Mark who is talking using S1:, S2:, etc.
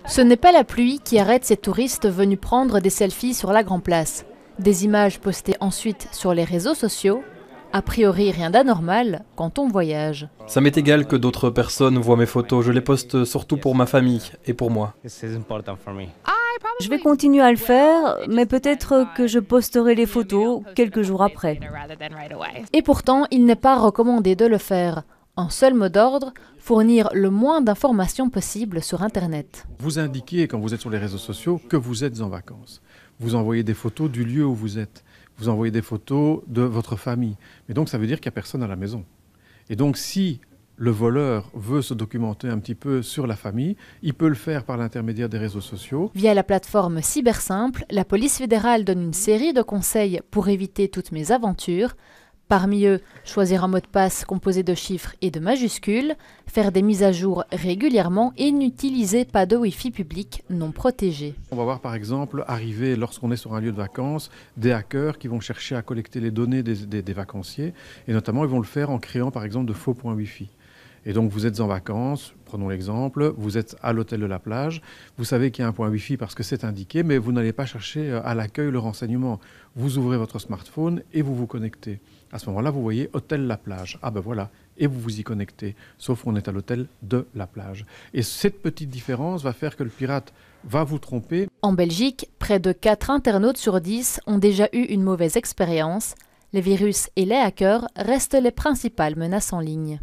S1: Ce n'est pas la pluie qui arrête ces touristes venus prendre des selfies sur la Grand Place. Des images postées ensuite sur les réseaux sociaux. A priori, rien d'anormal quand on voyage.
S2: Ça m'est égal que d'autres personnes voient mes photos. Je les poste surtout pour ma famille et pour moi.
S3: Je vais continuer à le faire, mais peut-être que je posterai les photos quelques jours après.
S1: Et pourtant, il n'est pas recommandé de le faire. Un seul mot d'ordre, fournir le moins d'informations possible sur Internet.
S4: Vous indiquez, quand vous êtes sur les réseaux sociaux, que vous êtes en vacances. Vous envoyez des photos du lieu où vous êtes. Vous envoyez des photos de votre famille. Mais donc, ça veut dire qu'il n'y a personne à la maison. Et donc, si le voleur veut se documenter un petit peu sur la famille, il peut le faire par l'intermédiaire des réseaux sociaux.
S1: Via la plateforme Cybersimple, la police fédérale donne une série de conseils pour éviter toutes mes aventures. Parmi eux, choisir un mot de passe composé de chiffres et de majuscules, faire des mises à jour régulièrement et n'utiliser pas de Wi-Fi public non protégé.
S4: On va voir par exemple arriver, lorsqu'on est sur un lieu de vacances, des hackers qui vont chercher à collecter les données des vacanciers, et notamment ils vont le faire en créant par exemple de faux points Wi-Fi. Et donc vous êtes en vacances, prenons l'exemple, vous êtes à l'hôtel de la plage, vous savez qu'il y a un point Wi-Fi parce que c'est indiqué, mais vous n'allez pas chercher à l'accueil le renseignement. Vous ouvrez votre smartphone et vous vous connectez. À ce moment-là, vous voyez hôtel la plage. Ah ben voilà, et vous vous y connectez, sauf qu'on est à l'hôtel de la plage. Et cette petite différence va faire que le pirate va vous tromper.
S1: En Belgique, près de 4 internautes sur 10 ont déjà eu une mauvaise expérience. Les virus et les hackers restent les principales menaces en ligne.